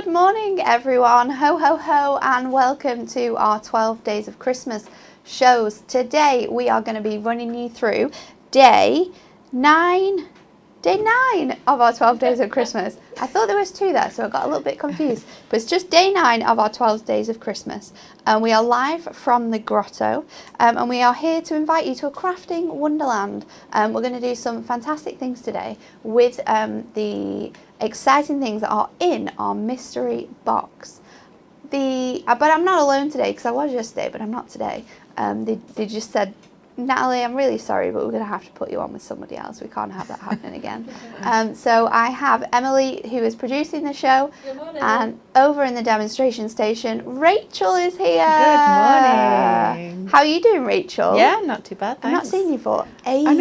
Good morning, everyone. Ho, ho, ho, and welcome to our 12 Days of Christmas shows. Today, we are going to be running you through day 9 of our 12 Days of Christmas. I thought there was 2 there, so I got a little bit confused. But it's just day 9 of our 12 Days of Christmas. We are live from the grotto, and we are here to invite you to a crafting wonderland. We're going to do some fantastic things today with the exciting things that are in our mystery box. But I'm not alone today, because I was yesterday, but I'm not today. They just said, Natalie, I'm really sorry, but we're going to have to put you on with somebody else. We can't have that happening again. So I have Emily, who is producing the show, and over in the demonstration station, Rachael is here. Good morning. How are you doing, Rachael? Yeah, not too bad, thanks. I've not seen you for ages. I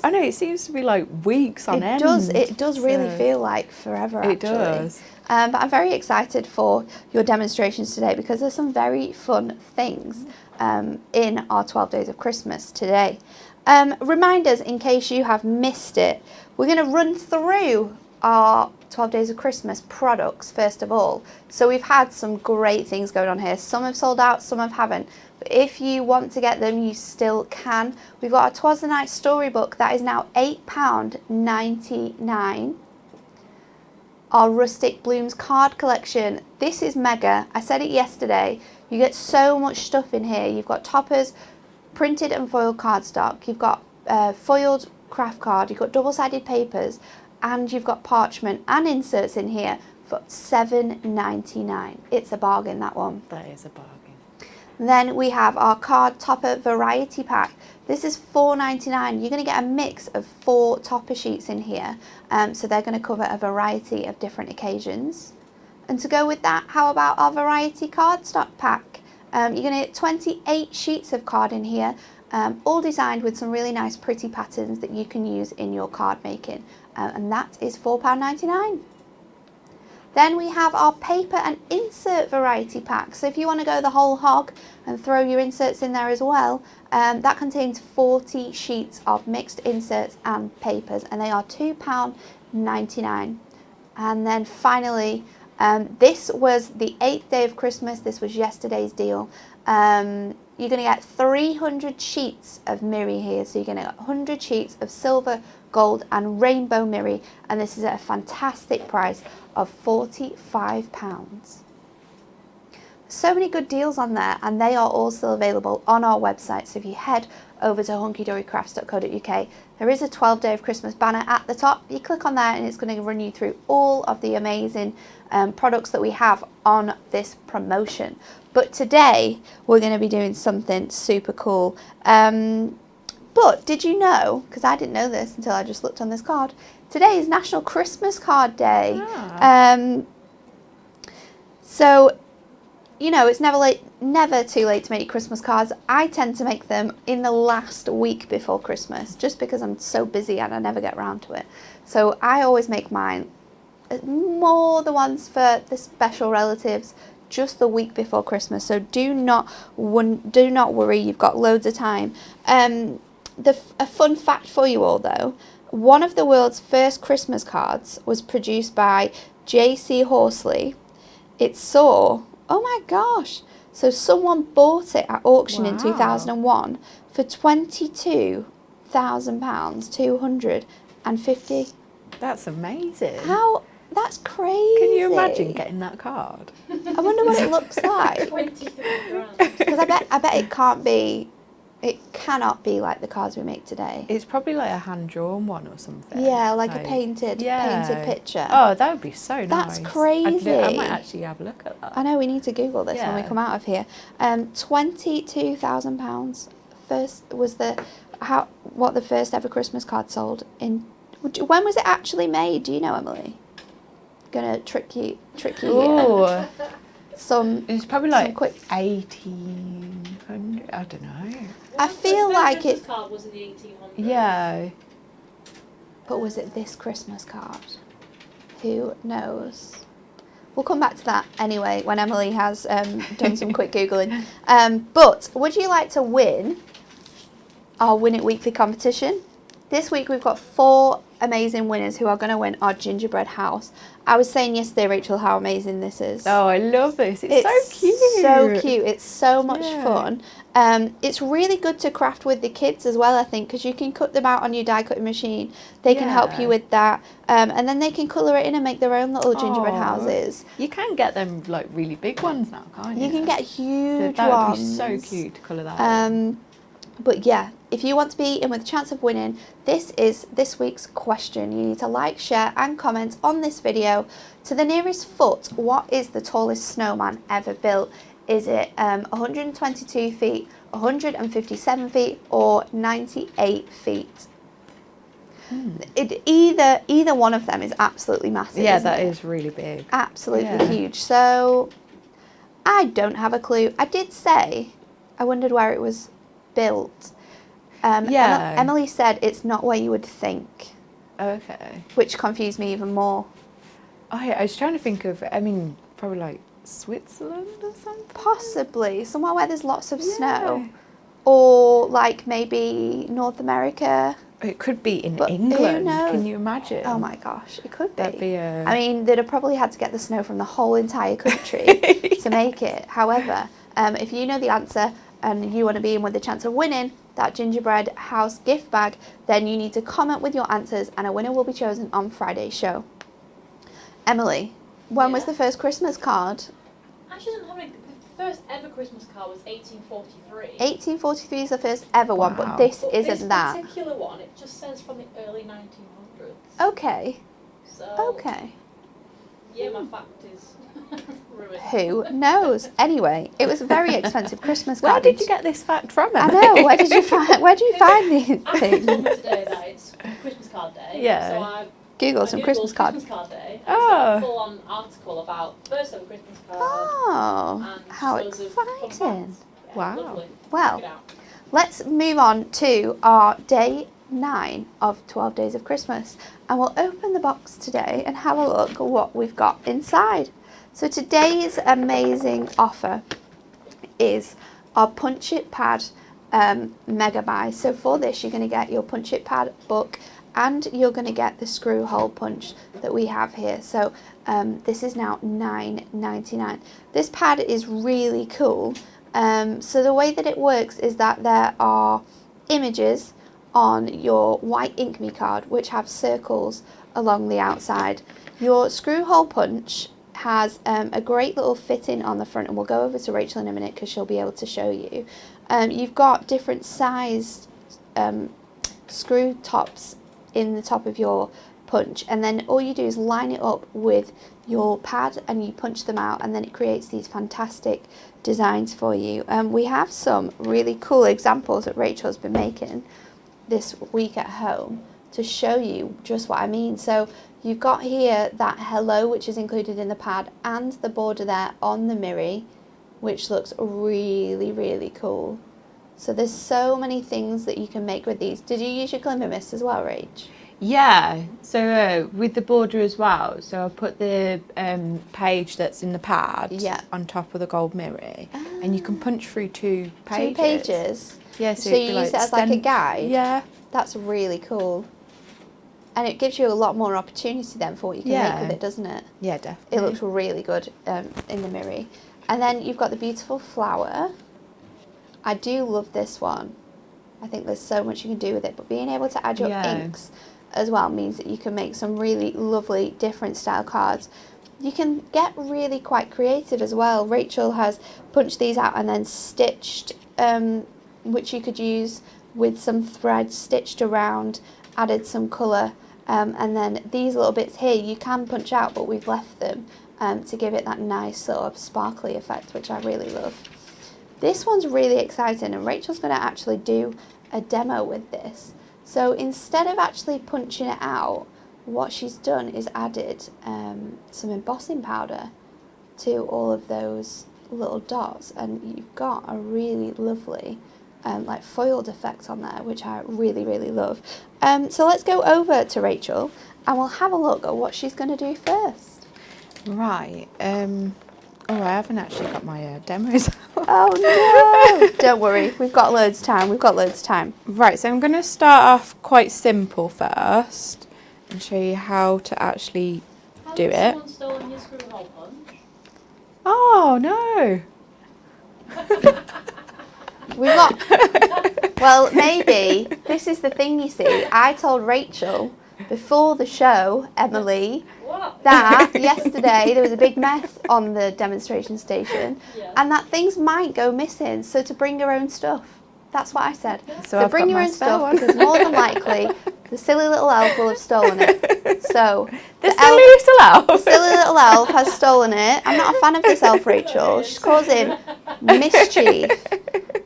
know, it seems to be like weeks on end. It does really feel like forever, actually. It does. But I'm very excited for your demonstrations today because there's some very fun things in our 12 Days of Christmas today. Reminders in case you have missed it. We're going to run through our 12 Days of Christmas products first of all. So we've had some great things going on here. Some have sold out, some haven't. But if you want to get them, you still can. We've got our 'Twas the Night storybook that is now £8.99. Our Rustic Blooms card collection. This is mega. I said it yesterday. You get so much stuff in here. You've got toppers, printed and foiled cardstock. You've got foiled craft card. You've got double-sided papers, and you've got parchment and inserts in here for £7.99. It's a bargain, that one. That is a bargain. Then we have our card topper variety pack. This is £4.99. You're going to get a mix of 4 topper sheets in here. So they're going to cover a variety of different occasions. And to go with that, how about our variety cardstock pack? You're going to get 28 sheets of card in here, all designed with some really nice pretty patterns that you can use in your card making. And that is £4.99. Then we have our paper and insert variety pack. So if you want to go the whole hog and throw your inserts in there as well, that contains 40 sheets of mixed inserts and papers, and they are £2.99. And then finally, this was the 8th day of Christmas. This was yesterday's deal. You're going to get 300 sheets of mirri here. So you're going to get 100 sheets of silver, gold and rainbow mirri, and this is at a fantastic price of £45. So many good deals on there, and they are all still available on our website. So if you head over to hunkydorycrafts.co.uk, there is a 12 Day of Christmas banner at the top. You click on that and it's going to run you through all of the amazing products that we have on this promotion. But today we're going to be doing something super cool. But did you know, because I didn't know this until I just looked on this card, today is National Christmas Card Day. So, you know, it's never too late to make Christmas cards. I tend to make them in the last week before Christmas, just because I'm so busy and I never get around to it. So I always make mine more the ones for the special relatives, just the week before Christmas. So do not worry, you've got loads of time. A fun fact for you all though, one of the world's first Christmas cards was produced by J.C. Horsley. It saw, oh my gosh, so someone bought it at auction in 2001 for £22,000, 250. That's amazing. That's crazy. Can you imagine getting that card? I wonder what it looks like. 23 grand. Because I bet it cannot be like the cards we make today. It's probably like a hand-drawn one or something. Yeah, like a painted picture. Oh, that would be so nice. That's crazy. I might actually have a look at that. I know, we need to Google this when we come out of here. £22,000 first was what the first ever Christmas card sold in. When was it actually made? Do you know, Emily? Gonna trick you here. It's probably like 1800. I don't know. I feel like it. Card was in the 1800s. Yeah. But was it this Christmas card? Who knows? We'll come back to that anyway when Emily has done some quick Googling. But would you like to win our Win It Weekly competition? This week we've got 4 amazing winners who are going to win our gingerbread house. I was saying yesterday, Rachel, how amazing this is. Oh, I love this. It's so cute. So cute. It's so much Yeah. fun. It's really good to craft with the kids as well, I think, because you can cut them out on your die cutting machine. They can help Yeah. you with that. And then they can colour it in and make their own little gingerbread Aw. houses. You can get them like really big ones now, can't you? You can get huge that would be ones. so cute to colour that in. But yeah, if you want to be in with a chance of winning, this is this week's question. You need to like, share and comment on this video. To the nearest foot, what is the tallest snowman ever built? Is it 122 feet, 157 feet or 98 feet? Either one of them is absolutely massive. Yeah, isn't that it? is really big. Absolutely Yeah. huge. So I don't have a clue. I did say I wondered where it was built. Yeah. Emily said it's not where you would think, Okay. which confused me even more. I was trying to think of, I mean, probably like Switzerland or something. Possibly somewhere where there's lots of Yeah. snow, or like maybe North America. It could be in But who England. knows? Can you imagine? Oh my gosh, it could be. That'd be a... I mean, they'd have probably had to get the snow from the whole entire country to make it. However, if you know the answer and you want to be in with the chance of winning that gingerbread house gift bag, then you need to comment with your answers and a winner will be chosen on Friday's show. Emily, when was Yeah. the first Christmas card? Actually, doesn't have any. The first ever Christmas card was 1843. 1843 is the first ever one, but Wow. this But isn't this that. particular one, it just says from the early 1900s. Okay, So, okay. yeah, my fact is ruined. Who knows? Anyway, it was a very expensive Christmas Where card. did you get this fact from, I Emily? know. Where do you find these I things? told me today that it's Christmas card day. Yeah. So I Google some Googled Christmas card. Christmas card day. Oh. It's got a full-on article about first ever Christmas card. Oh, and how loads of fun exciting! facts. Yeah, Wow. lovely. Well, Check it out. let's move on to our day 9 of 12 Days of Christmas, and we'll open the box today and have a look at what we've got inside. So today's amazing offer is our Punch It Pad mega buy. So for this, you're going to get your Punch It Pad book and you're going to get the screw hole punch that we have here. So this is now $9.99. This pad is really cool. So the way that it works is that there are images on your white Ink Me card which have circles along the outside. Your screw hole punch has a great little fitting on the front, and we'll go over to Rachael in a minute because she'll be able to show you. You've got different sized screw tops in the top of your punch, and then all you do is line it up with your pad and you punch them out, and then it creates these fantastic designs for you. We have some really cool examples that Rachel's been making this week at home to show you just what I mean. So you've got here that hello, which is included in the pad, and the border there on the mirror, which looks really, really cool. So there's so many things that you can make with these. Did you use your glimmer mist as well, Rach? Yeah, so with the border as well, so I put the page that's in the pad on top of the gold mirror, and you can punch through 2 pages. 2 pages? Yeah, So it'd you be use it as like a guide? Yeah. That's really cool. And it gives you a lot more opportunity then for what you can make with it, doesn't it? Yeah, definitely. It looks really good in the mirror. And then you've got the beautiful flower. I do love this one. I think there's so much you can do with it, but being able to add your inks as well means that you can make some really lovely different style cards. You can get really quite creative as well. Rachael has punched these out and then stitched, which you could use with some thread stitched around, added some colour, and then these little bits here you can punch out, but we've left them to give it that nice sort of sparkly effect, which I really love. This one's really exciting, and Rachel's going to actually do a demo with this. So instead of actually punching it out, what she's done is added some embossing powder to all of those little dots, and you've got a really lovely like foiled effect on there, which I really, really love. So let's go over to Rachael and we'll have a look at what she's going to do first. Right. Oh, I haven't actually got my demos Oh no! Don't worry, we've got loads of time. Right, so I'm going to start off quite simple first and show you how to actually do it. Has someone stolen your screw hole punch? Oh no! We've got, well, maybe, this is the thing, you see, I told Rachel before the show, Emily, What? that yesterday there was a big mess on the demonstration station, Yeah. and that things might go missing, so to bring your own stuff. That's what I said. So So I've bring got your my own spare stuff, one. because more than likely the silly little elf will have stolen it. So The elf- silly little elf. silly little elf has stolen it. I'm not a fan of this elf, Rachel. She's causing mischief.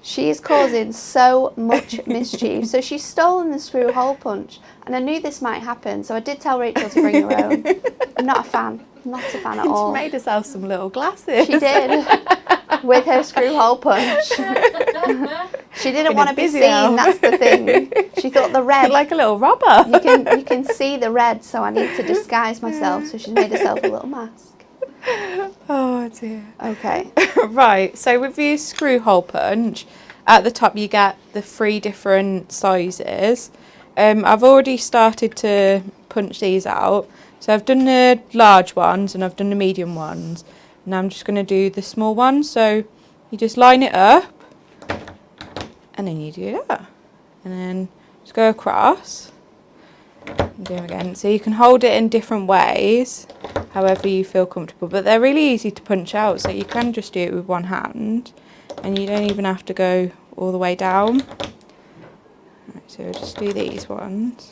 She is causing so much mischief. So she's stolen the screw hole punch, and I knew this might happen, so I did tell Rachel to bring her own. I'm not a fan. Not a fan at all. She made herself some little glasses. She did. With her screw hole punch. She didn't Been want a to be busy seen, elf. that's the thing. She thought the red. Like a little robber. You can see the red, so I need to disguise myself. So she's made herself a little mask. Oh dear. Okay. Right, so with your screw hole punch, at the top you get the 3 different sizes. I've already started to punch these out. So I've done the large ones and I've done the medium ones. Now I'm just going to do the small ones. So you just line it up and then you do that. And then just go across and do them again. So you can hold it in different ways, however you feel comfortable. But they're really easy to punch out, so you can just do it with one hand. And you don't even have to go all the way down. Right, so we'll just do these ones.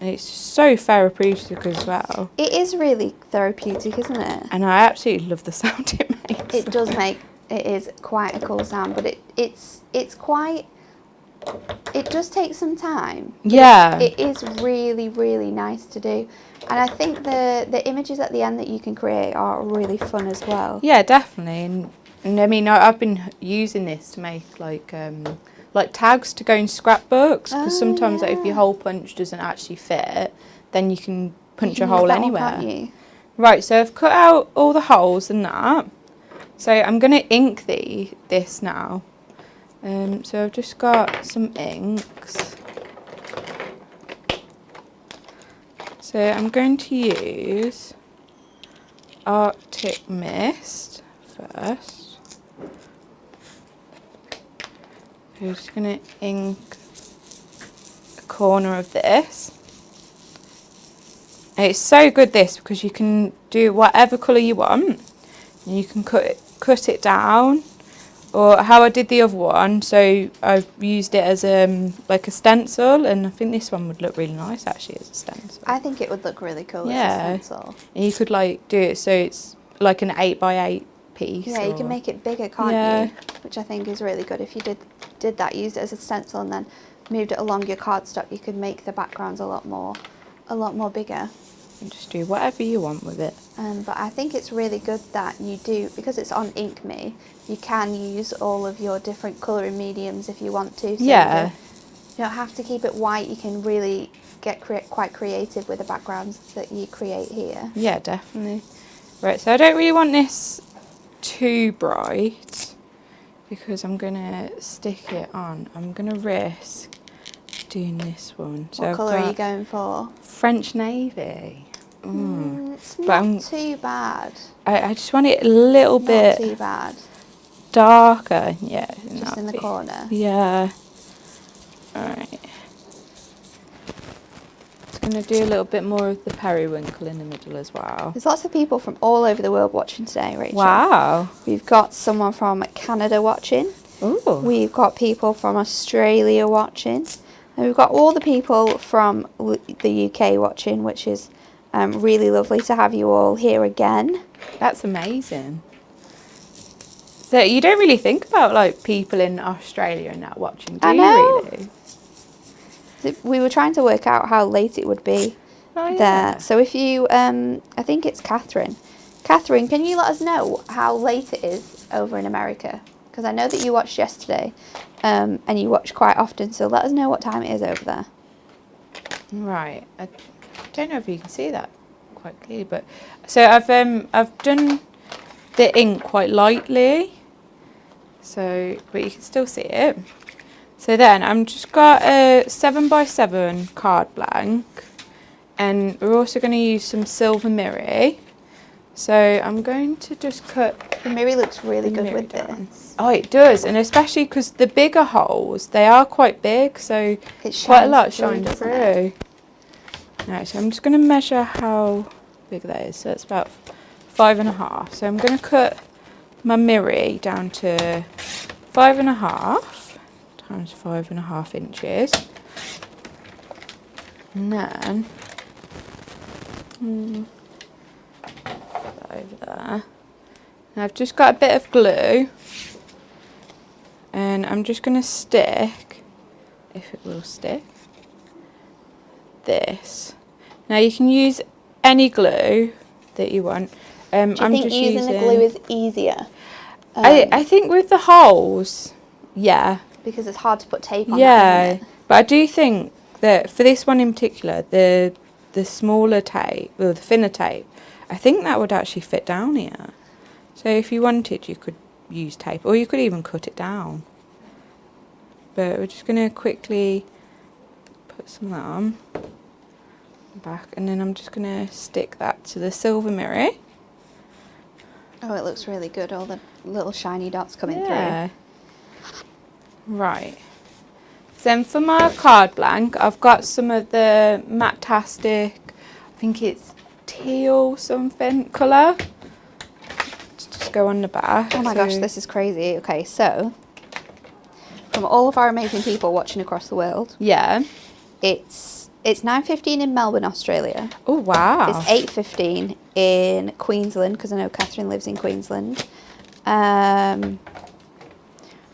And it's so therapeutic as well. It is really therapeutic, isn't it? And I absolutely love the sound it makes. It does make, it is quite a cool sound, but it's quite, it does take some time. Yeah. It is really, really nice to do. And I think the images at the end that you can create are really fun as well. Yeah, definitely. And I mean, I've been using this to make like tags to go in scrapbooks, because sometimes like, if your hole punch doesn't actually fit, then you can punch a hole anywhere. Can't you? Right, so I've cut out all the holes and that. So I'm going to ink this now. So I've just got some inks. So I'm going to use Arctic Mist first. I'm just going to ink a corner of this. And it's so good this, because you can do whatever colour you want. And you can cut it down, or how I did the other one. So I've used it as like a stencil, and I think this one would look really nice actually as a stencil. I think it would look really cool Yeah. as a stencil. And you could like do it so it's like an 8x8 piece. Yeah, you can make it bigger, can't Yeah. you? Which I think is really good. If you did that, used it as a stencil and then moved it along your cardstock, you could make the backgrounds a lot more bigger. And just do whatever you want with it. But I think it's really good that you do, because it's on Ink Me, you can use all of your different colouring mediums if you want to. So Yeah. you don't have to keep it white. You can really get quite creative with the backgrounds that you create here. Yeah, definitely. Right, so I don't really want this too bright, because I'm going to stick it on. I'm going to risk doing this one. So What I've colour are you got going for? French Navy. It's But not too bad. I just want it a little Not bit too bad. darker. Yeah. Just in the corner. Yeah. Alright. Just going to do a little bit more of the periwinkle in the middle as well. There's lots of people from all over the world watching today, Rachel. Wow. We've got someone from Canada watching. Ooh. We've got people from Australia watching. And we've got all the people from the UK watching, which is really lovely to have you all here again. That's amazing. So you don't really think about like people in Australia and that watching, do I you know. really? We were trying to work out how late it would be Oh, yeah. there. So if you, I think it's Catherine. Catherine, can you let us know how late it is over in America? Because I know that you watched yesterday, and you watch quite often. So let us know what time it is over there. Right. I don't know if you can see that quite clearly, but so I've done the ink quite lightly. So, but you can still see it. So then I'm just got a 7x7 card blank, and we're also going to use some silver mirror. So I'm going to just cut. The mirror looks really the good mirror with down. this. Oh, it does, and especially because the bigger holes, they are quite big, so It quite a lot through, shines doesn't it? through. Right, so I'm just going to measure how big that is. So it's about 5.5. So I'm going to cut my mirror down to 5.5 times 5.5 inches, and then put that over there. Now I've just got a bit of glue, and I'm just going to stick, if it will stick, this. Now you can use any glue that you want. Do you think just using the glue is easier? I think with the holes, yeah. Because it's hard to put tape on Yeah, that, isn't it? but I do think that for this one in particular, the smaller tape, or the thinner tape, I think that would actually fit down here. So if you wanted, you could use tape, or you could even cut it down. But we're just going to quickly put some of that on back, and then I'm just going to stick that to the silver mirror. Oh, it looks really good. All the little shiny dots coming Yeah. Right. Then for my card blank, I've got some of the Matastic, I think it's teal something colour. Just go on the back. through. Oh my gosh, this is crazy. Okay, so from all of our amazing people watching across the world, Yeah. it's 9:15 in Melbourne, Australia. Oh wow. It's 8:15 in Queensland, because I know Catherine lives in Queensland.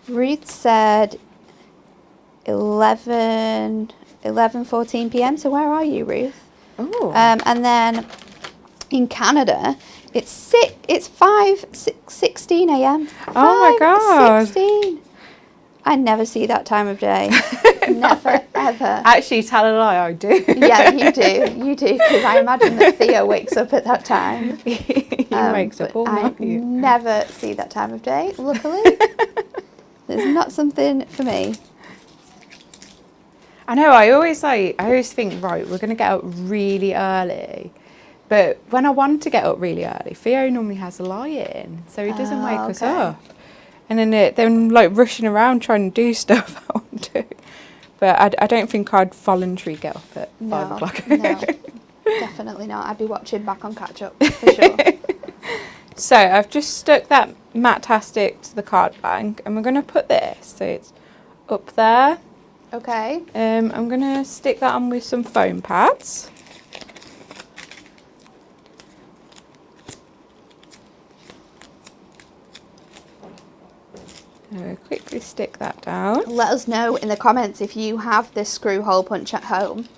Ruth said 11:14 p.m. So where are you, Ruth? Oh. And then in Canada, it's 5:16 a.m. Oh my God. 5:16. I never see that time of day. Never ever. Actually, tell a lie, I do. Yeah, you do, because I imagine that Theo wakes up at that time. He wakes up all I night. never see that time of day, luckily. It's not something for me. I know, I always think, right, we're going to get up really early. But when I want to get up really early, Theo normally has a lie-in, so he doesn't wake us up. And then they're like rushing around trying to do stuff I want to do. But I don't think I'd voluntarily get up at 5 o'clock. No, definitely not. I'd be watching back on Catch Up, for sure. So I've just stuck that Matastic to the card blank, and we're going to put this, so it's up there. Okay. I'm going to stick that on with some foam pads. Quickly stick that down. Let us know in the comments if you have this screw hole punch at home,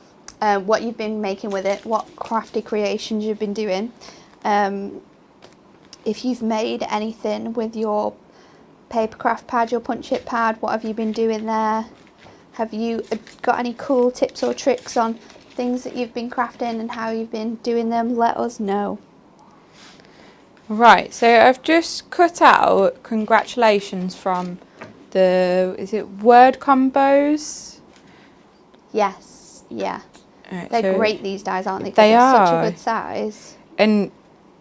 what you've been making with it, what crafty creations you've been doing. If you've made anything with your paper craft pad, your punch it pad, what have you been doing there? Have you got any cool tips or tricks on things that you've been crafting and how you've been doing them? Let us know. Right, so I've just cut out congratulations from is it Word Combos? Yes, yeah. Right, They're so great these days, aren't they? 'Cause they they're are. such a good size. And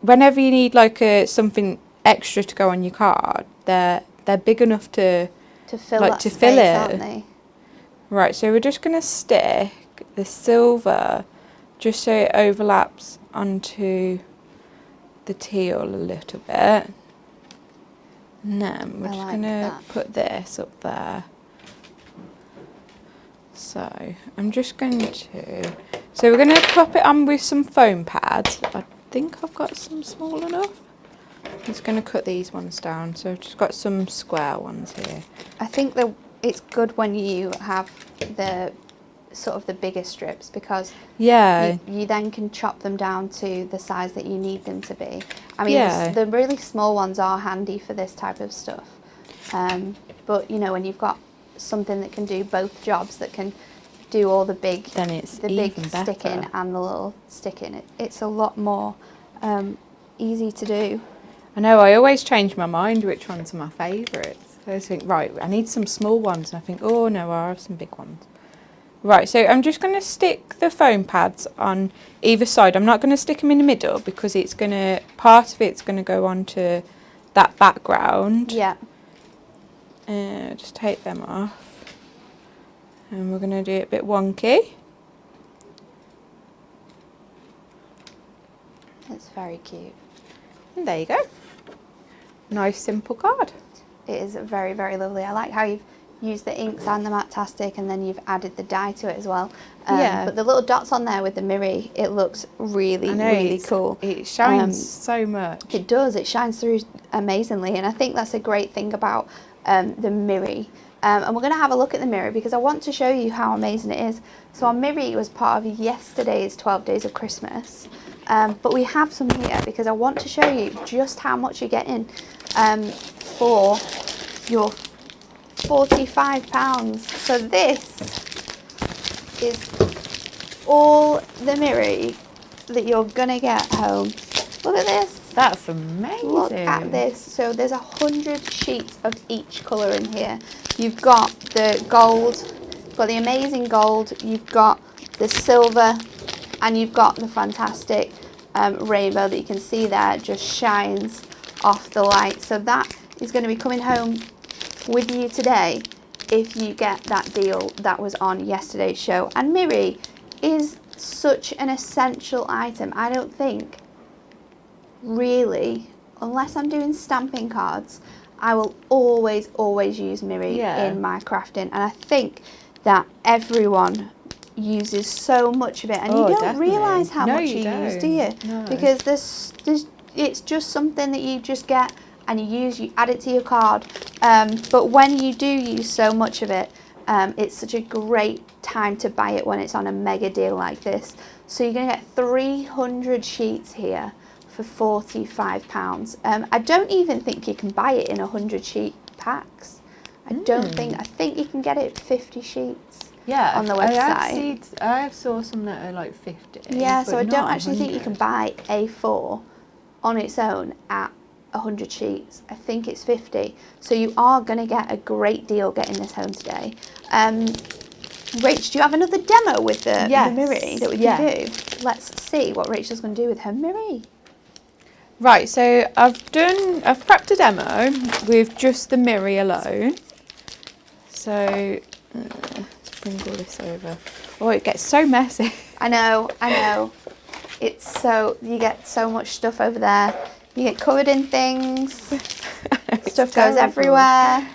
whenever you need like something extra to go on your card, they're big enough to fill like that to space, fill it. aren't they? Right, so we're just going to stick the silver just so it overlaps onto the teal a little bit. And then we're just going to put this up there. So I'm just going to... So we're going to pop it on with some foam pads. I think I've got some small enough. I'm just going to cut these ones down. So I've just got some square ones here. I think that it's good when you have the sort of the bigger strips, because Yeah. you then can chop them down to the size that you need them to be. I mean, Yeah. the really small ones are handy for this type of stuff. But you know, when you've got something that can do both jobs, that can do all the big, Then it's the big even better. sticking and the little sticking, it's a lot more easy to do. I know, I always change my mind which ones are my favourites. I always think, right, I need some small ones, and I think, oh no, I'll have some big ones. Right, so I'm just going to stick the foam pads on either side. I'm not going to stick them in the middle because it's going to, part of it's going to go onto that background. Yeah. Just take them off. And we're going to do it a bit wonky. It's very cute. And there you go. Nice simple card. It is very, very lovely. I like how you've used the inks and the Matastic, and then you've added the dye to it as well. Yeah. But the little dots on there with the mirror, it looks really, really cool. It shines so much. It does. It shines through amazingly, and I think that's a great thing about the mirror. And we're going to have a look at the mirror because I want to show you how amazing it is. So our mirror was part of yesterday's 12 Days of Christmas. But we have some here because I want to show you just how much you're getting for your £45. So this is all the mirror that you're going to get home. Look at this. That's amazing. Look at this. So there's 100 sheets of each colour in here. You've got the gold, you've got the amazing gold, you've got the silver, and you've got the fantastic rainbow that you can see there just shines off the light. So that is going to be coming home with you today if you get that deal that was on yesterday's show. And Miri is such an essential item. I don't think really, unless I'm doing stamping cards, I will always use Miri in my crafting, and I think that everyone uses so much of it, and you don't realise how much you use, do you? No. Because there's it's just something that you just get and you add it to your card, but when you do use so much of it, it's such a great time to buy it when it's on a mega deal like this. So you're going to get 300 sheets here for £45. I don't even think you can buy it in 100 sheet packs. I think you can get it 50 sheets on the website. I saw some that are like 50. Yeah, so I don't actually think you can buy A4 on its own at 100 sheets. I think it's 50. So you are going to get a great deal getting this home today. Rach, do you have another demo with the Miri that we can do? Let's see what Rachel's going to do with her Miri. Right, so I've prepped a demo with just the Miri alone. So let's bring all this over. Oh, it gets so messy. I know. It's so, you get so much stuff over there. You get covered in things. Stuff goes everywhere.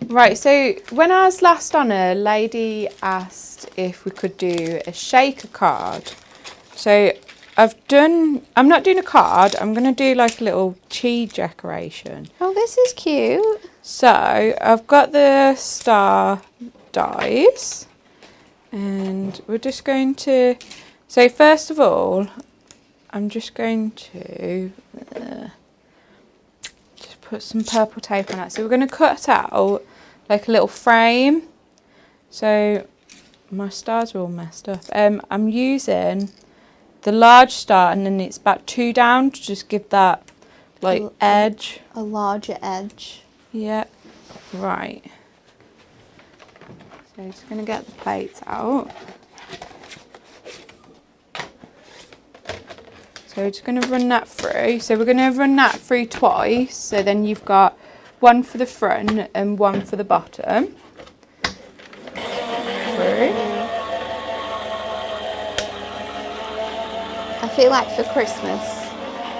Right, so when I was last on, a lady asked if we could do a shaker card. So I'm not doing a card, I'm going to do like a little cheese decoration. Oh, this is cute. So I've got the star dies, and we're just going to, so first of all, I'm just going to just put some purple tape on it. So we're going to cut out like a little frame. So my stars are all messed up. I'm using the large star, and then it's about 2 down to just give that like edge. A larger edge. Yeah, right. So just going to get the plates out. So we're just going to run that through. So we're going to run that through twice. So then you've got one for the front and one for the bottom. Through. I feel like for Christmas,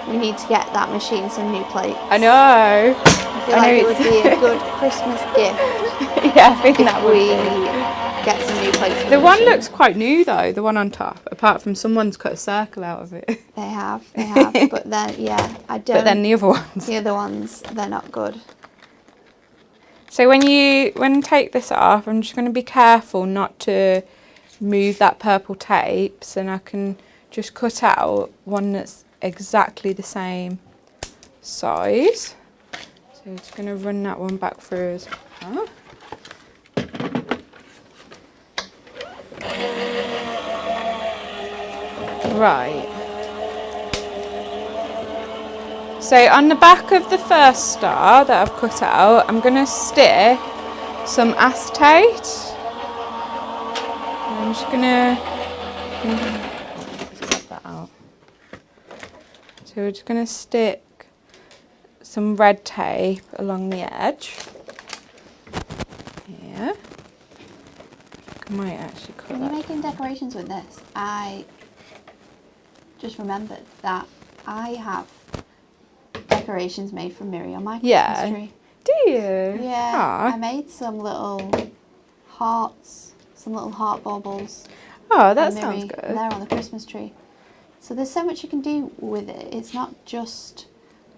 we need to get that machine some new plates. I know. I feel like it would be a good Christmas gift. Yeah, I think that would we be. Get some new plates. The one looks quite new though, the one on top, apart from someone's cut a circle out of it. They have. But then, I don't. But then the other ones. The other ones, they're not good. So when you take this off, I'm just going to be careful not to move that purple tape, so then I can just cut out one that's exactly the same size. So I'm just going to run that one back through as well. Right. So on the back of the first star that I've cut out, I'm going to stick some acetate. I'm just going to get that out. So we're just going to stick some red tape along the edge. Here. I might actually cut When that. you're making decorations with this, I just remembered that I have decorations made from Miri on my Christmas tree. Do you? Yeah, Aww. I made some little hearts, some little heart baubles. Oh, that from sounds Miri, good. and they're on the Christmas tree. So there's so much you can do with it. It's not just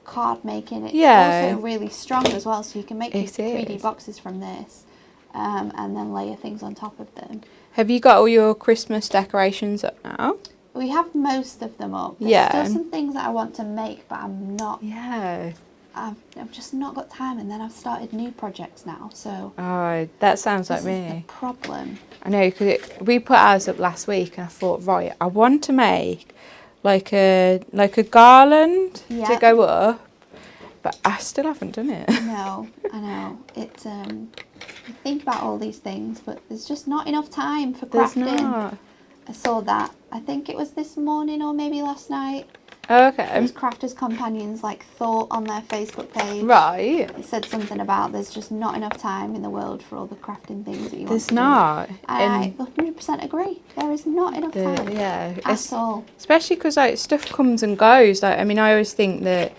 card making. It's also really strong as well. So you can make these 3D boxes from this, and then layer things on top of them. Have you got all your Christmas decorations up now? We have most of them up. There's still some things that I want to make, but I'm not. Yeah. I've just not got time, and then I've started new projects now. So. Oh, that sounds like me. This is the problem. I know, because we put ours up last week, and I thought, right, I want to make like a garland to go up, but I still haven't done it. No, I know. It's you think about all these things, but there's just not enough time for crafting. There's not. I saw that. I think it was this morning or maybe last night. Okay. It was Crafters Companions thought on their Facebook page. Right. It said something about there's just not enough time in the world for all the crafting things that you want There's to not. do. And I 100% agree. There is not enough time. Yeah. At all. Especially because stuff comes and goes. I always think that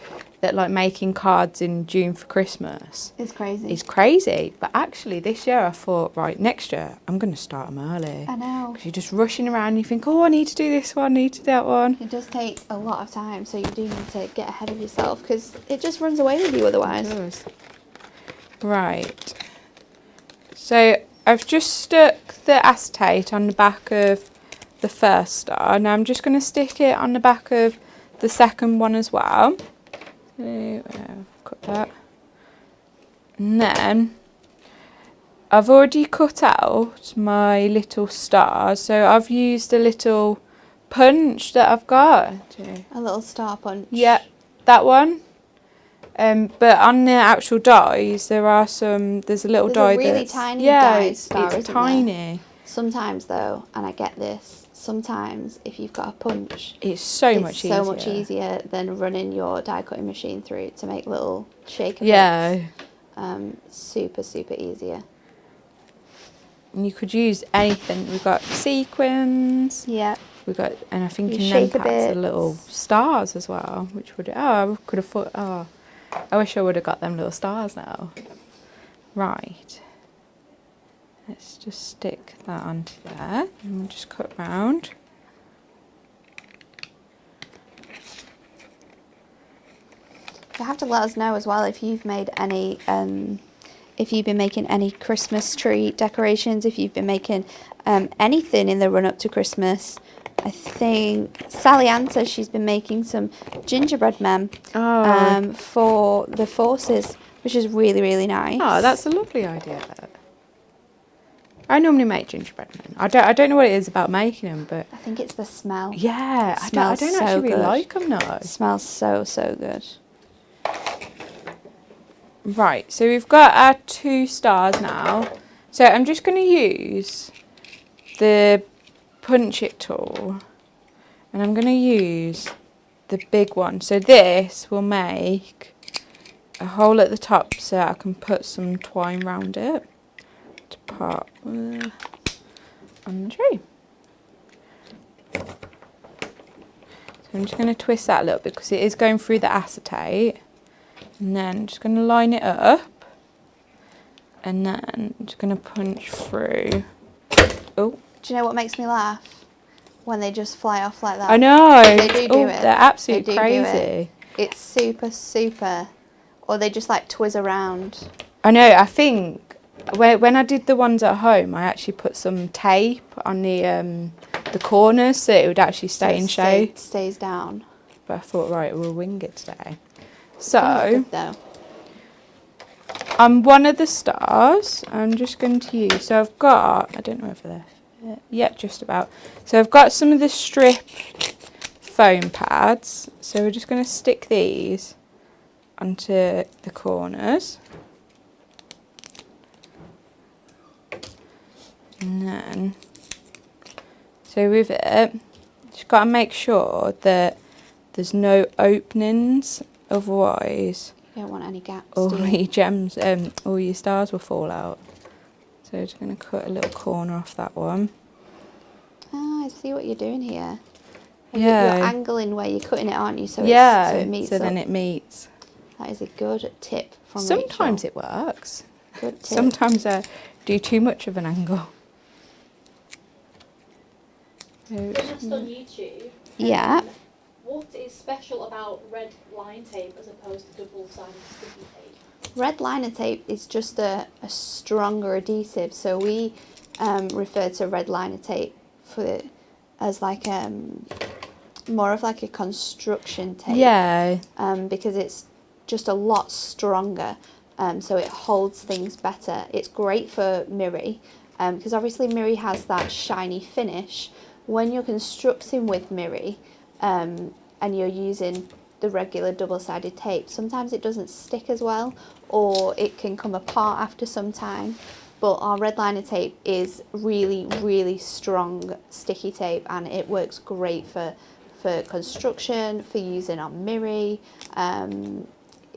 making cards in June for Christmas It's crazy. is crazy. But actually this year I thought, right, next year I'm going to start them early. I know. Because you're just rushing around and you think, oh, I need to do this one, I need to do that one. It does take a lot of time, so you do need to get ahead of yourself because it just runs away with you otherwise. It does. Right. So I've just stuck the acetate on the back of the first star. Now I'm just going to stick it on the back of the second one as well. So, cut that. And then I've already cut out my little stars. So I've used a little punch that I've got. A little star punch. Yeah, that one. But on the actual dies, there's a little die a really that's tiny die star, it's isn't tiny. there? Sometimes though, and I get this, sometimes if you've got a punch, it's so much easier than running your die cutting machine through it to make little shaker Yeah. bits. Super easier. And you could use anything. We've got sequins. Yeah. We got, and I think Your in them shaker packs are bits. little stars as well, which would, I could have thought, I wish I would have got them little stars now. Right. Let's just stick that onto there and we'll just cut round. You have to let us know as well if you've made any, if you've been making any Christmas tree decorations, if you've been making anything in the run up to Christmas. I think Sally Ann says she's been making some gingerbread men for the forces, which is really nice. Oh, that's a lovely idea. I normally make gingerbread men. I don't know what it is about making them, but I think it's the smell. yeah, I Smells don't so actually really good. like them though. It smells so good. Right, so we've got our 2 stars now. So I'm just going to use the punch it tool and I'm going to use the big one. So this will make a hole at the top so I can put some twine round it to pop on the tree. So I'm just going to twist that a little bit because it is going through the acetate. And then I'm just going to line it up. And then I'm just going to punch through. Oh. Do you know what makes me laugh? When they just fly off like that. I know. They do it. They're absolutely They do do crazy. It's super. Or they just twizz around. I know. I think when I did the ones at home, I actually put some tape on the corners so it would actually stay in shape. Stays down. But I thought, right, we'll wing it today. So, Good, though. on one of the stars, I'm just going to use, so I've got, I don't know if they're, yeah, just about. So I've got some of the strip foam pads. So we're just going to stick these onto the corners. And then, so with it, you've got to make sure that there's no openings, otherwise You don't want any gaps, all do you? your gems, all your stars will fall out. So I'm just going to cut a little corner off that one. Ah, I see what you're doing here. Yeah. You're angling where you're cutting it, aren't you? So Yeah, so it meets so up. then it meets. That is a good tip from Sometimes Rachel. it works. Good tip. Sometimes I do too much of an angle. Just on YouTube. Yeah. What is special about red line tape as opposed to double-sided sticky tape? Red liner tape is just a stronger adhesive, so we refer to red liner tape as like more of like a construction tape. Yeah. Because it's just a lot stronger, so it holds things better. It's great for Miri, because obviously Miri has that shiny finish. When you're constructing with Miri, and you're using the regular double-sided tape, sometimes it doesn't stick as well, or it can come apart after some time. But our red liner tape is really, really strong sticky tape, and it works great for construction, for using on Miri.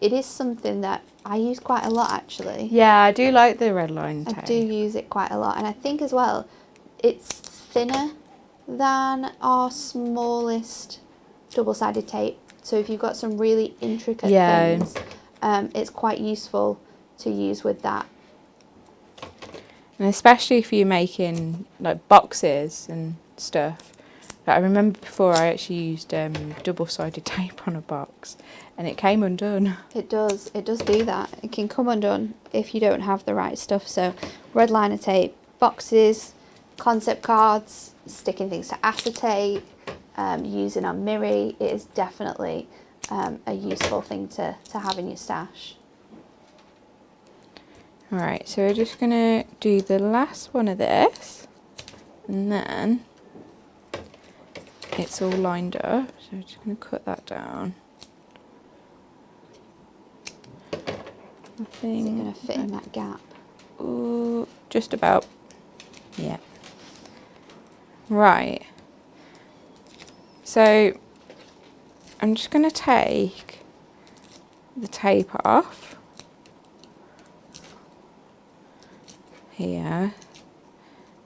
It is something that I use quite a lot, actually. Yeah, I do like the red line tape. I do use it quite a lot, and I think as well it's thinner than our smallest double-sided tape. So if you've got some really intricate things, it's quite useful to use with that. And especially if you're making like boxes and stuff. Like, I remember before I actually used double-sided tape on a box, and it came undone. It does do that. It can come undone if you don't have the right stuff. So red liner tape, boxes, concept cards, sticking things to acetate, using on Miri, it is definitely a useful thing to have in your stash. Alright, so we're just going to do the last one of this, and then it's all lined up, so we're just going to cut that down. I think, Is it going to fit in that gap? ooh, just about, yeah. Right, so I'm just going to take the tape off here.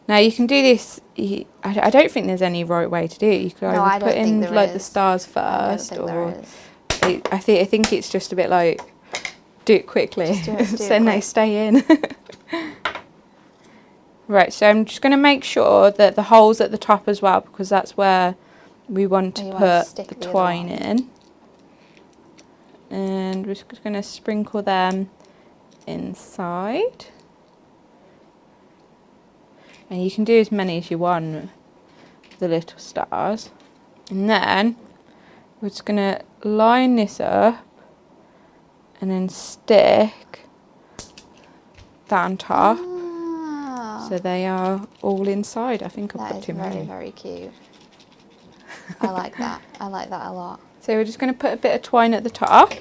Now you can do this, I don't think there's any right way to do it. You could No, I either don't put in think there like the is. stars I don't first, think there or is. I think it's just a bit like, do it quickly, Just do it so then they quick. stay in. Right, so I'm just going to make sure that the hole's at the top as well, because that's where we want to You want to put stick the the other twine one. in. And we're just going to sprinkle them inside. And you can do as many as you want, the little stars. And then we're just going to line this up and then stick that on top. Ah, So they are all inside. I think I've that put is too very, many. very cute. I like that. I like that a lot. So we're just going to put a bit of twine at the top.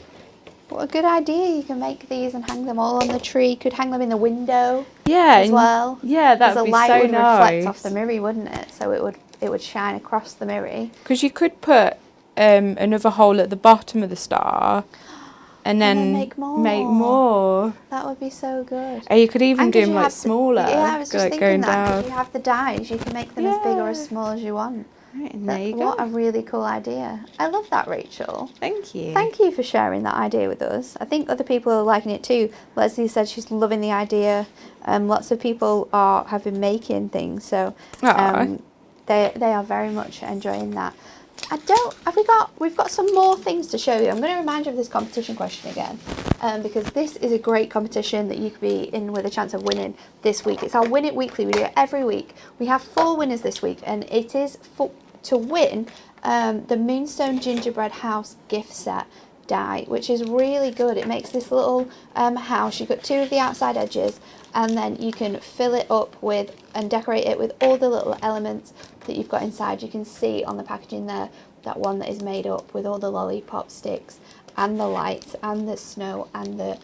What a good idea. You can make these and hang them all on the tree. You could hang them in the window Yeah, as well. Yeah, Because that the would be light so would reflect off nice. the Miri, wouldn't it? So it would shine across the Miri. Because you could put another hole at the bottom of the star, and then make more. Make more. That would be so good. Or you could even And do 'cause them you like have the- smaller. Yeah, I was just like thinking going that. 'Cause down. you have the dies, you can make them as big or as Yeah. small as you want. Right, and there you go. What a really cool idea. I love that, Rachel. Thank you. Thank you for sharing that idea with us. I think other people are liking it too. Leslie said she's loving the idea. Lots of people have been making things, so they are very much enjoying that. We've got some more things to show you. I'm going to remind you of this competition question again, because this is a great competition that you could be in with a chance of winning this week. It's our Win It Weekly. We do it every week. We have 4 winners this week, and it is to win the Moonstone Gingerbread House gift set die, which is really good. It makes this little house. You've got 2 of the outside edges, and then you can fill it up with and decorate it with all the little elements that you've got inside. You can see on the packaging there that one that is made up with all the lollipop sticks and the lights and the snow and the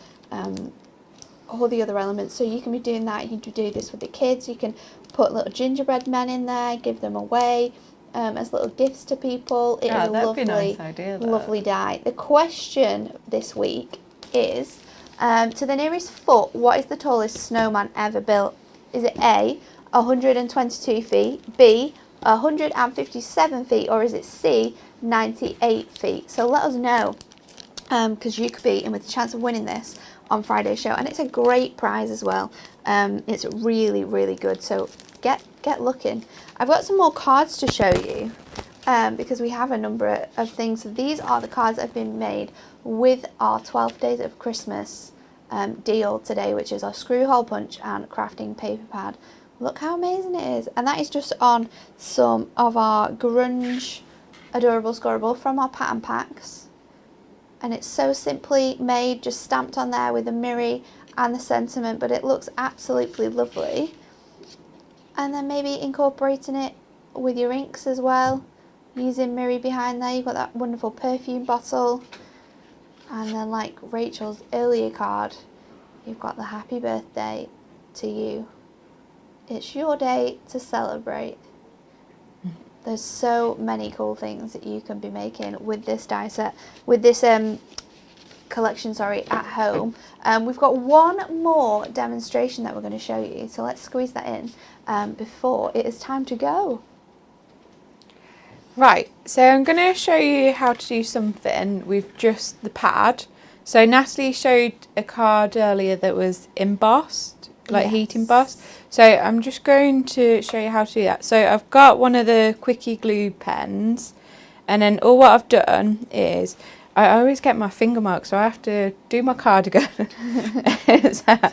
all the other elements. So you can be doing that. You can do this with the kids. You can put little gingerbread men in there, give them away as little gifts to people. It is a that'd lovely, be a nice idea, that. lovely die. The question this week is, to the nearest foot, what is the tallest snowman ever built? Is it A, 122 feet, B, 157 feet, or is it C, 98 feet? So let us know, because you could be in with a chance of winning this on Friday's show, and it's a great prize as well. It's really, really good, so get looking. I've got some more cards to show you, because we have a number of things. So these are the cards that have been made with our 12 Days of Christmas deal today, which is our screw hole punch and crafting paper pad. Look how amazing it is, and that is just on some of our grunge adorable scoreable from our pattern packs. And it's so simply made, just stamped on there with the Miri and the sentiment, but it looks absolutely lovely. And then maybe incorporating it with your inks as well, using Miri behind there. You've got that wonderful perfume bottle. And then, like Rachel's earlier card, you've got the happy birthday to you. It's your day to celebrate. There's so many cool things that you can be making with this die set, with this collection, at home. We've got one more demonstration that we're going to show you, so let's squeeze that in before it is time to go. Right, so I'm going to show you how to do something with just the pad. So Natalie showed a card earlier that was embossed, like heat embossed. So I'm just going to show you how to do that. So I've got one of the quickie glue pens, and then all what I've done is I always get my finger marks, so I have to do my cardigan so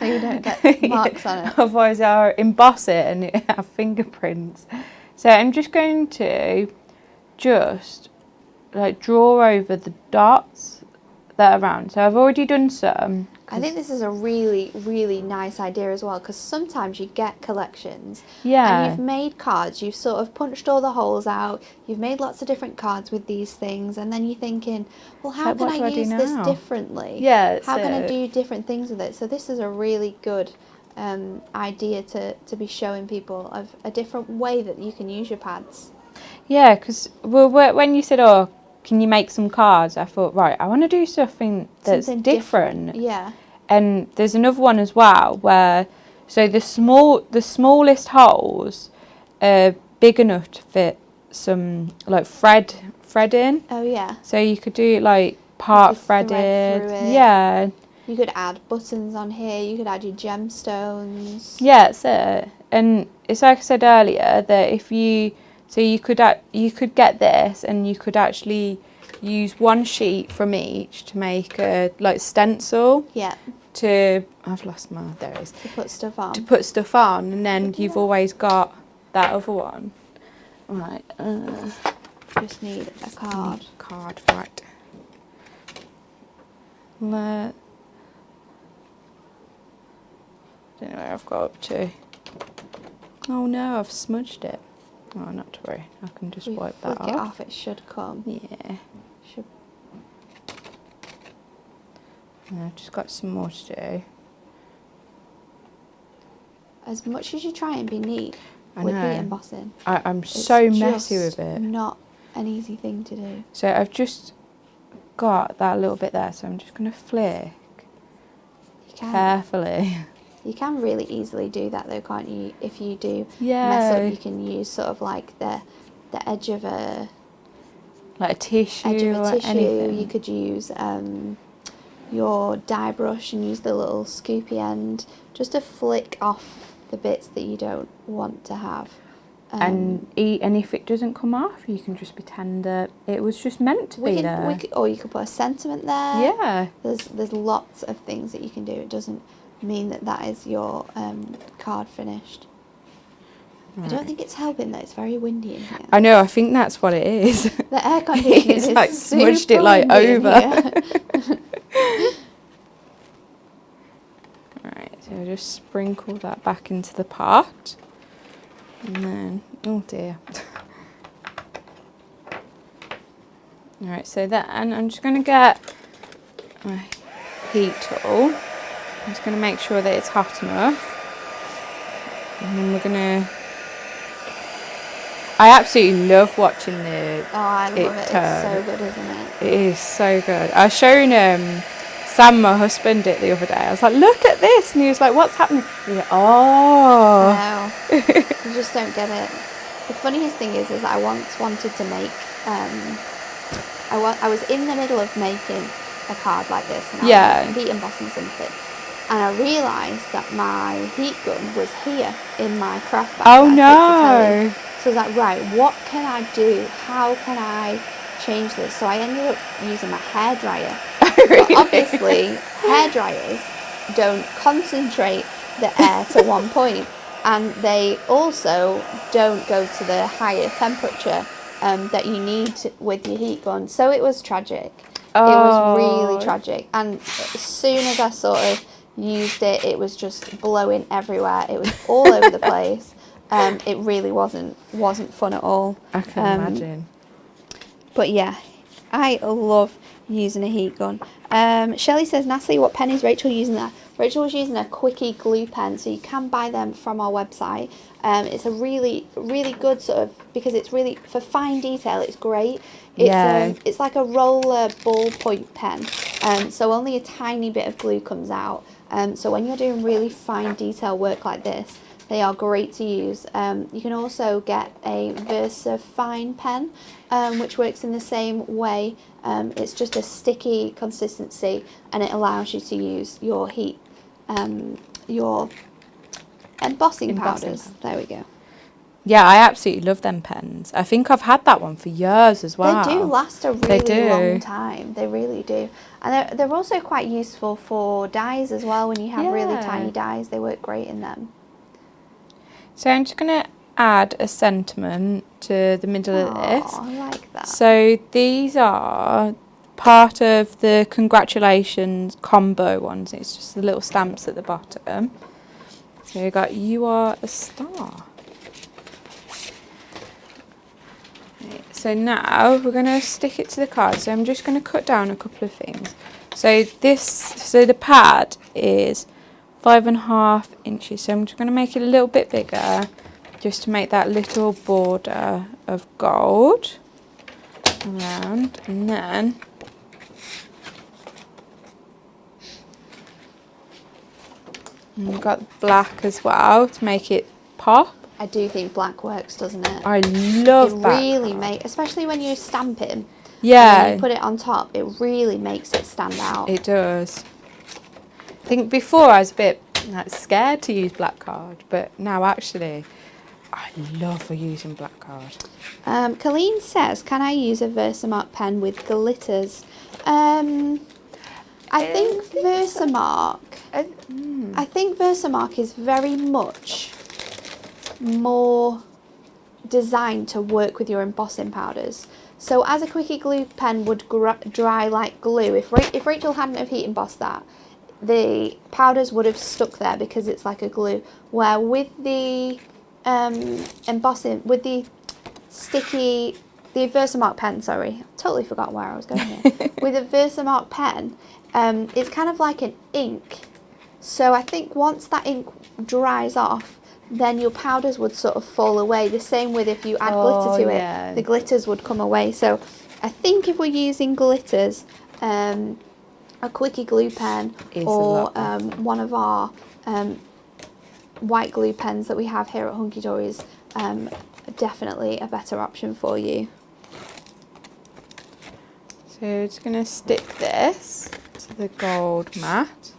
you don't get marks on it. Otherwise I'll emboss it and it have fingerprints. So I'm just going to like draw over the dots that are around. So I've already done some. I think this is a really, really nice idea as well, because sometimes you get collections Yeah. and you've made cards, you've sort of punched all the holes out, you've made lots of different cards with these things, and then you're thinking, well, how can I use this differently? Yeah, how can I do different things with it? So this is a really good idea to be showing people of a different way that you can use your pads. Yeah, because when you said, oh, can you make some cards? I thought, right, I want to do something that's different. Yeah. And there's another one as well where, so the smallest holes are big enough to fit some like thread in. Oh yeah. So you could do like part threaded. Yeah. You could add buttons on here. You could add your gemstones. Yeah, that's it. And it's like I said earlier that you could get this, and you could actually use one sheet from each to make a like stencil. Yeah. I've lost my, there it is. To put stuff on. To put stuff on, and then you've always got that other one. Right. Just need a card. Right. I don't know where I've got up to. Oh no, I've smudged it. Oh, not to worry. I can just wipe that off. Flick it off, it should come. Yeah. Should. And I've just got some more to do. As much as you try and be neat I with know. heat embossing, I'm so it's messy with just it. not an easy thing to do. So I've just got that little bit there, so I'm just going to flick carefully. You can really easily do that though, can't you? If you do Yeah. mess up, you can use sort of like the edge of a tissue or anything. You could use your die brush and use the little scoopy end just to flick off the bits that you don't want to have. And if it doesn't come off, you can just pretend that it was just meant to be there. Or you could put a sentiment there. Yeah. There's lots of things that you can do. It doesn't mean that is your card finished. Right. I don't think it's helping that it's very windy in here. I know, I think that's what it is. The air conditioning it's is like smudged it like over. Right, so just sprinkle that back into the pot. And then, oh dear. Alright, so then I'm just going to get my heat tool. I'm just going to make sure that it's hot enough. And then we're going to... I absolutely love watching the... Oh, I love it. turn. It's so good, isn't it? It is so good. I was showing Sam, my husband, it the other day. I was like, look at this. And he was like, what's happening? He was like, oh. No, you just don't get it. The funniest thing is I once wanted to make... I was in the middle of making a card like this. And I was heat embossing something. And I realised that my heat gun was here in my craft bag. Oh no! So I was like, right, what can I do? How can I change this? So I ended up using my hairdryer. Really? But obviously, hairdryers don't concentrate the air to one point, and they also don't go to the higher temperature that you need with your heat gun. So it was tragic. Oh. It was really tragic. And as soon as I sort of used it, it was just blowing everywhere. It was all over the place. It really wasn't fun at all. I can imagine. But yeah, I love using a heat gun. Shelley says, Natalie, what pen is Rachel using there? Rachel was using a quickie glue pen, so you can buy them from our website. It's a really, really good sort of, because it's really, for fine detail, it's great. It's like a roller ballpoint pen, so only a tiny bit of glue comes out. So when you're doing really fine detail work like this, they are great to use. You can also get a Versamark pen, which works in the same way. It's just a sticky consistency, and it allows you to use your your embossing powders. There we go. Yeah, I absolutely love them pens. I think I've had that one for years as well. They do last a really long time. They really do. And they're also quite useful for dies as well. When you have really tiny dies, they work great in them. So I'm just going to add a sentiment to the middle of this. I like that. So these are part of the congratulations combo ones. It's just the little stamps at the bottom. So we've got "You are a star." So now we're going to stick it to the card. So I'm just going to cut down a couple of things. So the pad is 5.5 inches. So I'm just going to make it a little bit bigger, just to make that little border of gold around, and then we've got black as well to make it pop. I do think black works, doesn't it? I love it. black. Really makes, especially when you stamp it. Yeah. And you put it on top, it really makes it stand out. It does. I think before I was a bit scared to use black card, but now actually I love using black card. Colleen says, can I use a Versamark pen with glitters? I think Versamark. I think Versamark is very much more designed to work with your embossing powders. So as a quickie glue pen would dry like glue, if Rachel hadn't have heat embossed that, the powders would have stuck there because it's like a glue. Where with the embossing, with the Versamark pen, sorry, totally forgot where I was going here. With a Versamark pen, it's kind of like an ink. So I think once that ink dries off, then your powders would sort of fall away. The same with if you add glitter to it, the glitters would come away. So I think if we're using glitters, a quickie glue pen or one of our white glue pens that we have here at Hunky Dory is definitely a better option for you. So just going to stick this to the gold mat.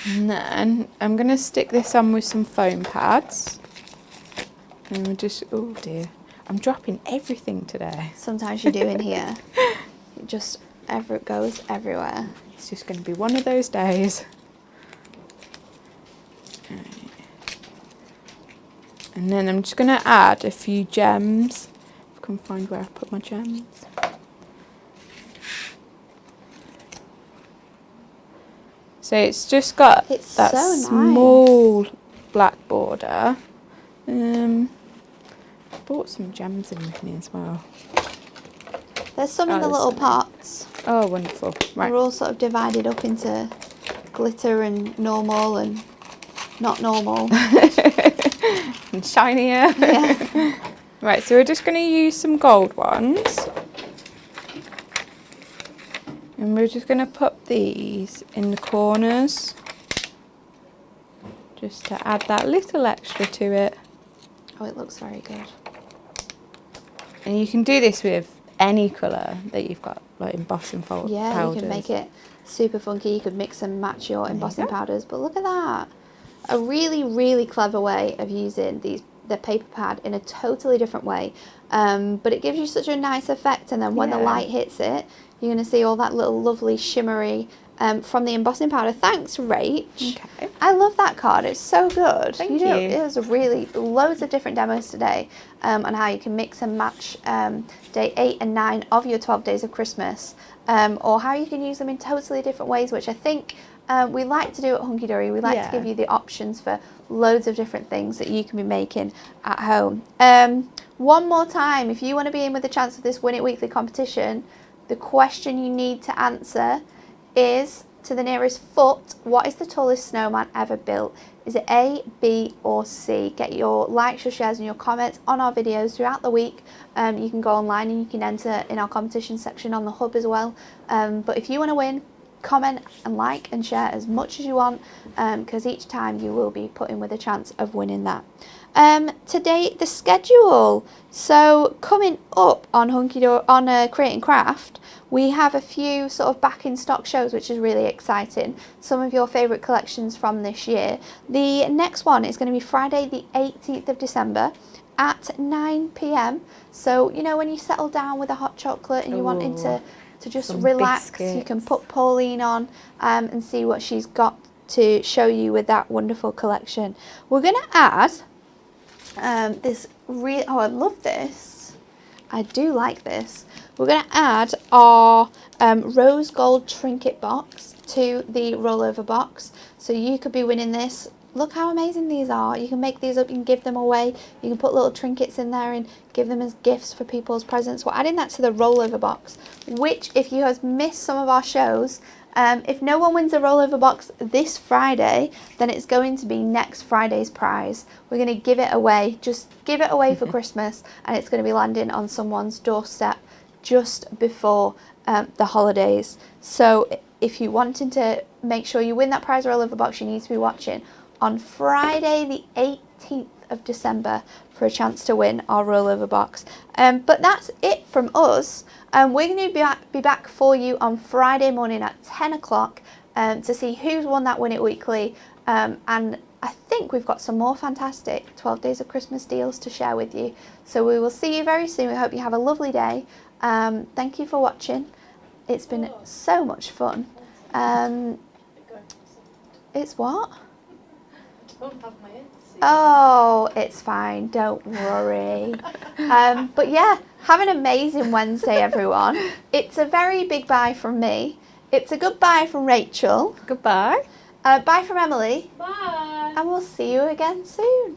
And then I'm going to stick this on with some foam pads. And we'll just, oh dear, I'm dropping everything today. Sometimes you do in here. It just goes everywhere. It's just going to be one of those days. And then I'm just going to add a few gems. If I can find where I put my gems. So it's just got that so small black border. bought some gems in with me as well. There's some in the there's little some in. pots. Oh, wonderful. Right. They're all sort of divided up into glitter and normal and not normal. And shinier. Yeah. Right, so we're just going to use some gold ones. And we're just going to put these in the corners. Just to add that little extra to it. Oh, it looks very good. And you can do this with any colour that you've got, like embossing powders. Yeah, you can make it super funky. You could mix and match your embossing powders. But look at that. A really, really clever way of using the paper pad in a totally different way. But it gives you such a nice effect. And then when the light hits it, you're going to see all that little lovely shimmery from the embossing powder. Thanks, Rach. Okay. I love that card. It's so good. Thank you. It was really loads of different demos today on how you can mix and match day 8 and 9 of your 12 days of Christmas, or how you can use them in totally different ways, which I think we like to do at Hunky Dory. We like to give you the options for loads of different things that you can be making at home. One more time, if you want to be in with a chance of this Win It Weekly competition, the question you need to answer is, to the nearest foot, what is the tallest snowman ever built? Is it A, B or C? Get your likes, your shares and your comments on our videos throughout the week. You can go online and you can enter in our competition section on the hub as well. But if you want to win, comment and like and share as much as you want, because each time you will be put in with a chance of winning that. Today, the schedule. So coming up on Create and Craft, we have a few sort of back in stock shows, which is really exciting. Some of your favourite collections from this year. The next one is going to be Friday the 18th of December at 9 p.m. So, you know, when you settle down with a hot chocolate and you're wanting to just relax, biscuits. You can put Pauline on and see what she's got to show you with that wonderful collection. We're going to add I love this. I do like this. We're going to add our rose gold trinket box to the rollover box. So you could be winning this. Look how amazing these are. You can make these up, you can give them away. You can put little trinkets in there and give them as gifts for people's presents. We're adding that to the rollover box, which, if you have missed some of our shows, if no one wins a rollover box this Friday, then it's going to be next Friday's prize. We're going to give it away, just give it away for Christmas, and it's going to be landing on someone's doorstep just before the holidays. So if you're wanting to make sure you win that prize rollover box, you need to be watching on Friday the 18th of December for a chance to win our rollover box. But that's it from us. We're going to be back for you on Friday morning at 10 o'clock to see who's won that Win It Weekly. And I think we've got some more fantastic 12 Days of Christmas deals to share with you. So we will see you very soon. We hope you have a lovely day. Thank you for watching. It's been so much fun. It's what? Oh, it's fine. Don't worry. But yeah, have an amazing Wednesday, everyone. It's a very big bye from me. It's a goodbye from Rachel. Goodbye. Bye from Emily. Bye. And we'll see you again soon.